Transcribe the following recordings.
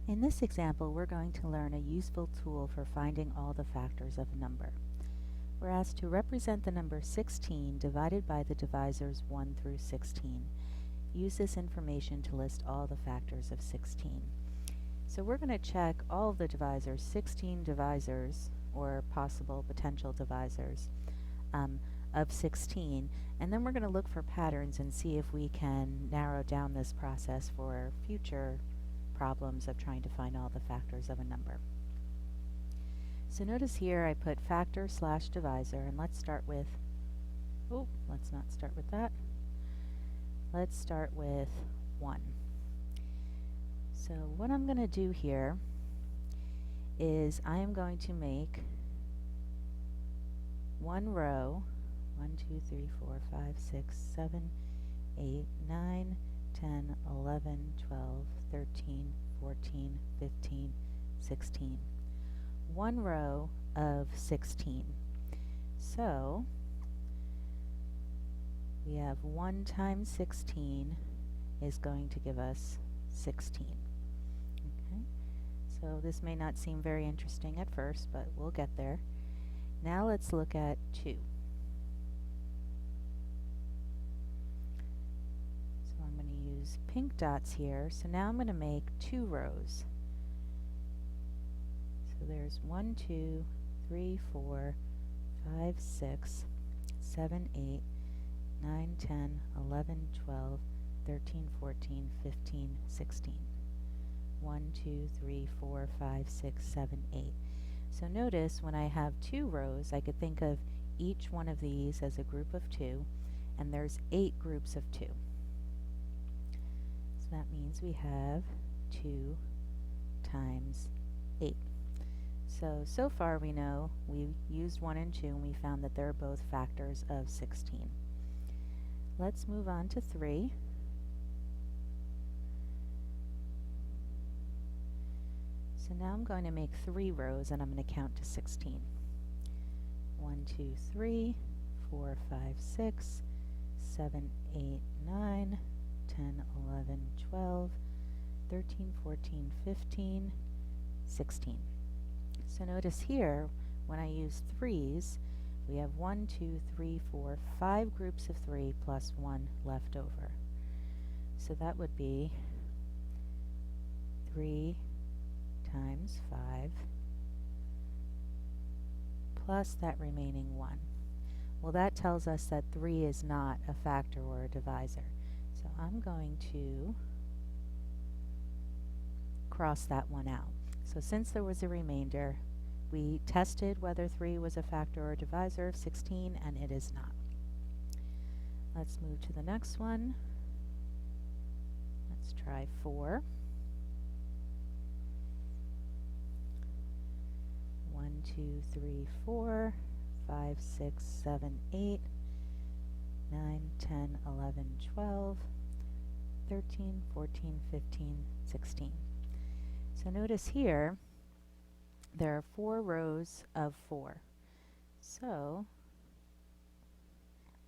In this example, we're going to learn a useful tool for finding all the factors of a number. We're asked to represent the number 16 divided by the divisors 1 through 16. Use this information to list all the factors of 16. So we're going to check all of the divisors, 16 divisors, or possible potential divisors, of 16, and then we're going to look for patterns and see if we can narrow down this process for future problems of trying to find all the factors of a number. So notice here I put factor slash divisor, and let's start with, let's not start with that. Let's start with 1. So what I'm going to do here is I am going to make one row, 1, 2, 3, 4, 5, 6, 7, 8, 9, 10, 11, 12, 13, 14, 15, 16. One row of 16. So we have 1 times 16 is going to give us 16. Okay? So this may not seem very interesting at first, but we'll get there. Now let's look at 2. So I'm going to use pink dots here. So now I'm going to make 2 rows. So there's 1, 2, 3, 4, 5, 6, 7, 8, 9, 10, 11, 12, 13, 14, 15, 16. 1, 2, 3, 4, 5, 6, 7, 8. So notice when I have 2 rows, I could think of each one of these as a group of 2, and there's 8 groups of 2. So that means we have 2 times 8. So far we know we used 1 and 2 and we found that they're both factors of 16. Let's move on to 3. So now I'm going to make 3 rows and I'm going to count to 16. 1, 2, 3, 4, 5, 6, 7, 8, 9, 10, 11, 12, 13, 14, 15, 16. So notice here, when I use 3's, we have 1, 2, 3, 4, 5 groups of 3 plus 1 left over. So that would be 3 times 5 plus that remaining 1. Well, that tells us that 3 is not a factor or a divisor. So I'm going to cross that one out. So since there was a remainder, we tested whether 3 was a factor or a divisor of 16, and it is not. Let's move to the next one. Let's try 4. 1, 2, 3, 4, 5, 6, 7, 8, 9, 10, 11, 12, 13, 14, 15, 16. So notice here, there are 4 rows of 4. So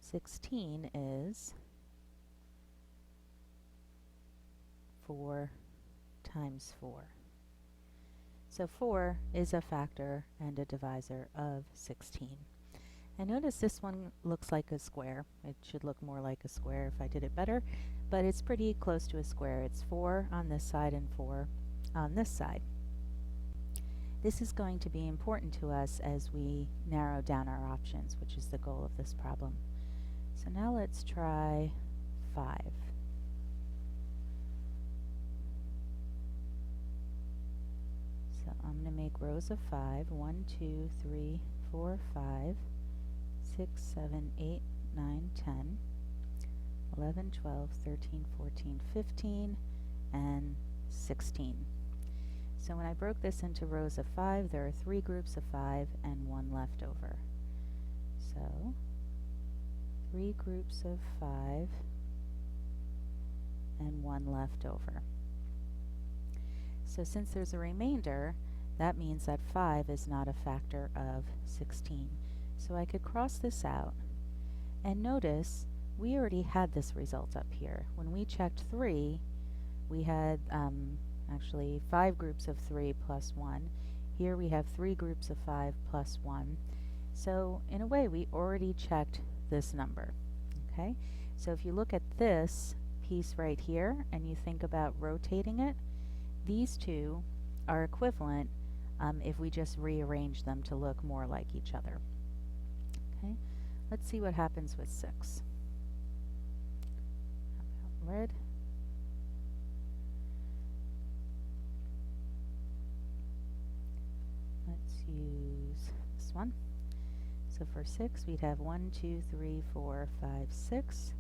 16 is 4 times 4. So 4 is a factor and a divisor of 16. And notice this one looks like a square. It should look more like a square if I did it better, but it's pretty close to a square. It's 4 on this side and 4 on this side. This is going to be important to us as we narrow down our options, which is the goal of this problem. So now let's try 5. So I'm going to make rows of 5. 1, 2, 3, 4, 5, 6, 7, 8, 9, 10, 11, 12, 13, 14, 15, and 16. So when I broke this into rows of 5, there are 3 groups of 5 and 1 left over. So 3 groups of 5 and 1 left over. So since there's a remainder, that means that 5 is not a factor of 16. So I could cross this out, and notice we already had this result up here. When we checked 3, we had, I actually 5 groups of 3 plus 1. Here we have 3 groups of 5 plus 1. So in a way we already checked this number. Okay, so if you look at this piece right here and you think about rotating it, these two are equivalent if we just rearrange them to look more like each other. Okay, let's see what happens with 6. How about red? Let's use this one. So for 6, we'd have 1, 2, 3, 4, 5, 6,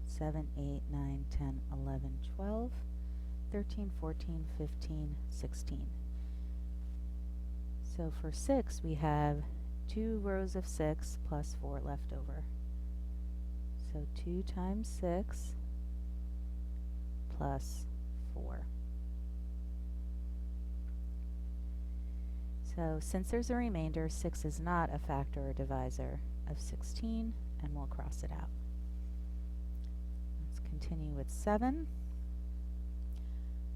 7, 8, 9, 10, 11, 12, 13, 14, 15, 16. So for 6, we have 2 rows of 6 plus 4 left over. So 2 times 6 plus 4. So since there's a remainder, 6 is not a factor or divisor of 16, and we'll cross it out. Let's continue with 7.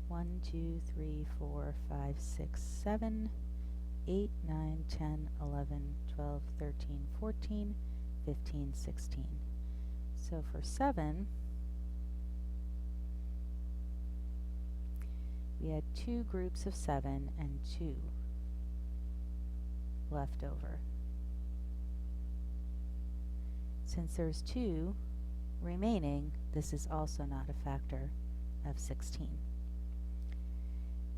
1, 2, 3, 4, 5, 6, 7, 8, 9, 10, 11, 12, 13, 14, 15, 16. So for 7, we had 2 groups of 7 and 2 left over. Since there's 2 remaining, this is also not a factor of 16.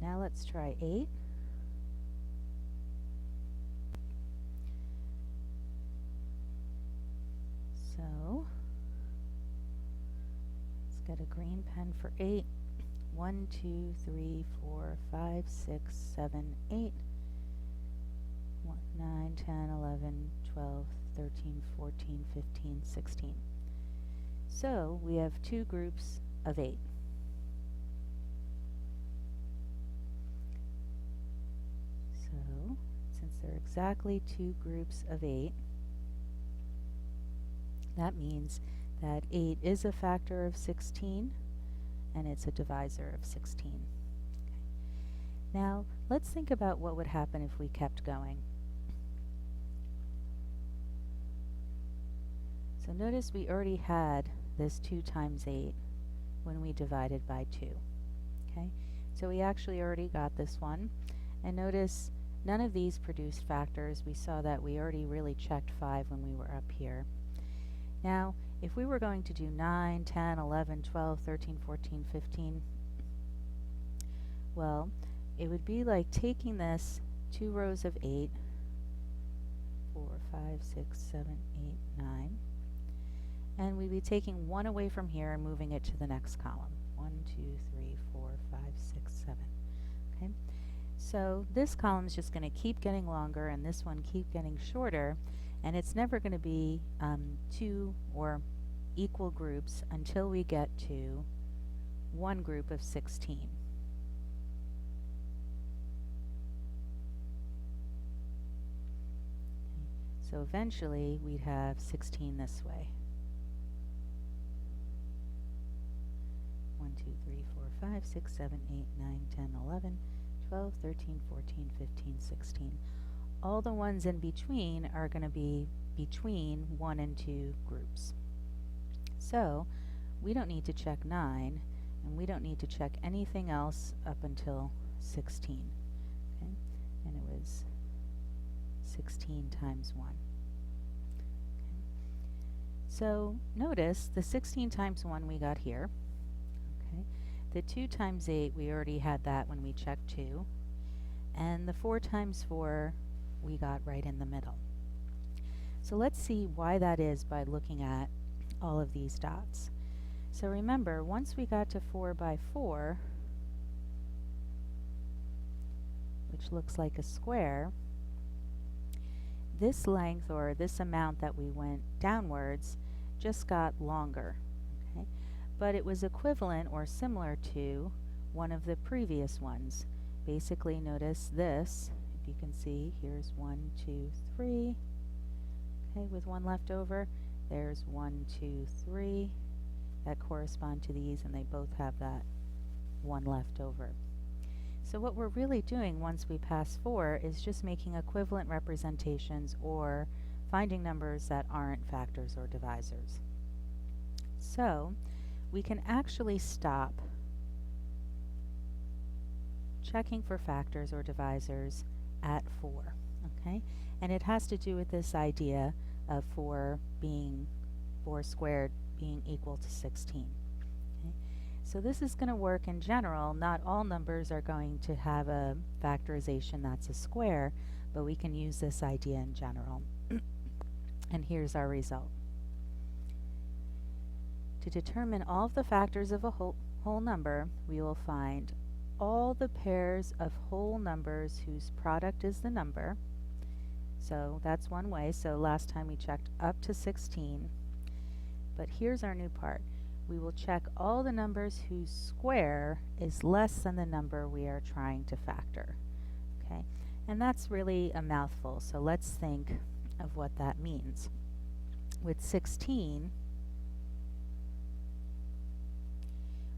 Now let's try 8. So let's get a green pen for 8. 1, 2, 3, 4, 5, 6, 7, 8. 9, 10, 11, 12, 13, 14, 15, 16. So we have 2 groups of 8. So since there are exactly 2 groups of 8, that means that 8 is a factor of 16 and it's a divisor of 16. Okay. Now let's think about what would happen if we kept going. So notice we already had this 2 times 8 when we divided by 2. Okay, so we actually already got this one. And notice none of these produced factors. We saw that we already really checked 5 when we were up here. Now, if we were going to do 9, 10, 11, 12, 13, 14, 15, well, it would be like taking this 2 rows of 8, 4, 5, 6, 7, 8, 9, and we'd be taking 1 away from here and moving it to the next column. 1, 2, 3, 4, 5, 6, 7. Okay, so this column is just going to keep getting longer and this one keep getting shorter, and it's never going to be 2 or equal groups until we get to 1 group of 16. So eventually we'd have 16 this way. 1, 2, 3, 4, 5, 6, 7, 8, 9, 10, 11, 12, 13, 14, 15, 16. All the ones in between are going to be between 1 and 2 groups. So we don't need to check 9, and we don't need to check anything else up until 16. Okay? And it was 16 times 1. Okay. So notice the 16 times 1 we got here. Okay. The 2 times 8, we already had that when we checked 2. And the 4 times 4 we got right in the middle. So let's see why that is by looking at all of these dots. So remember, once we got to 4 by 4, which looks like a square, this length or this amount that we went downwards just got longer. Okay? But it was equivalent or similar to one of the previous ones. Basically, notice this. If you can see, here's 1, 2, 3. Okay, with 1 left over. There's 1, 2, 3 that correspond to these, and they both have that 1 left over. So what we're really doing once we pass 4 is just making equivalent representations or finding numbers that aren't factors or divisors. So we can actually stop checking for factors or divisors at 4, okay? And it has to do with this idea of 4 squared being equal to 16. Okay? So this is going to work in general. Not all numbers are going to have a factorization that's a square, but we can use this idea in general. And here's our result. To determine all of the factors of a whole number, we will find all the pairs of whole numbers whose product is the number. So that's one way. So last time we checked up to 16. But here's our new part. We will check all the numbers whose square is less than the number we are trying to factor. Okay? And that's really a mouthful, so let's think of what that means. With 16,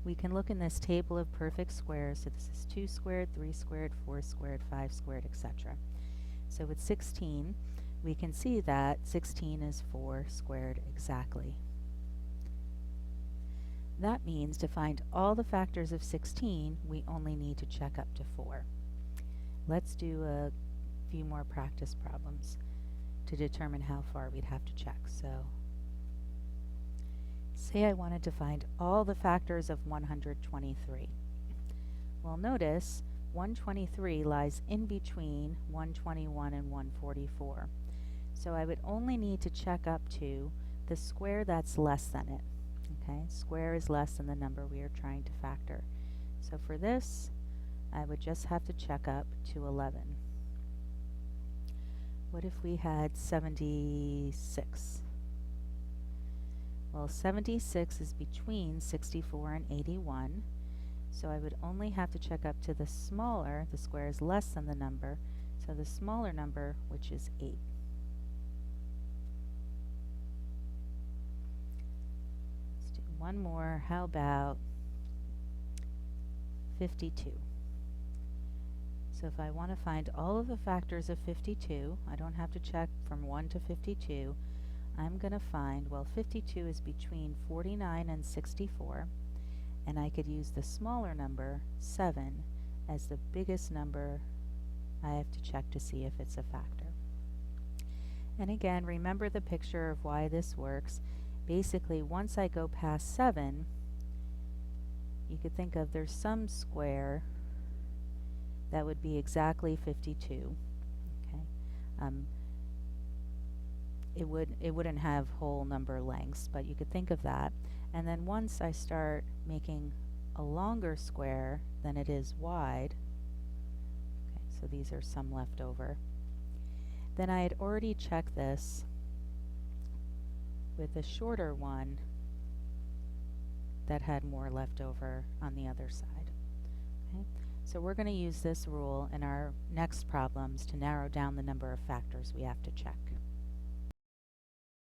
we can look in this table of perfect squares. So this is 2 squared, 3 squared, 4 squared, 5 squared, etc. So with 16, we can see that 16 is 4 squared exactly. That means to find all the factors of 16, we only need to check up to 4. Let's do a few more practice problems to determine how far we'd have to check. So say I wanted to find all the factors of 123. Well, notice 123 lies in between 121 and 144. So I would only need to check up to the square that's less than it. Okay, square is less than the number we are trying to factor. So for this, I would just have to check up to 11. What if we had 76? Well, 76 is between 64 and 81, so I would only have to check up to the smaller, the square is less than the number, so the smaller number, which is 8. Let's do one more. How about 52? So if I want to find all of the factors of 52, I don't have to check from 1 to 52. I'm going to find, well, 52 is between 49 and 64, and I could use the smaller number, 7, as the biggest number I have to check to see if it's a factor. And again, remember the picture of why this works. Basically, once I go past 7, you could think of there's some square that would be exactly 52. Okay. It wouldn't have whole number lengths, but you could think of that. And then once I start making a longer square than it is wide, okay, so these are some left over, then I had already checked this with a shorter one that had more left over on the other side. Okay? So we're going to use this rule in our next problems to narrow down the number of factors we have to check.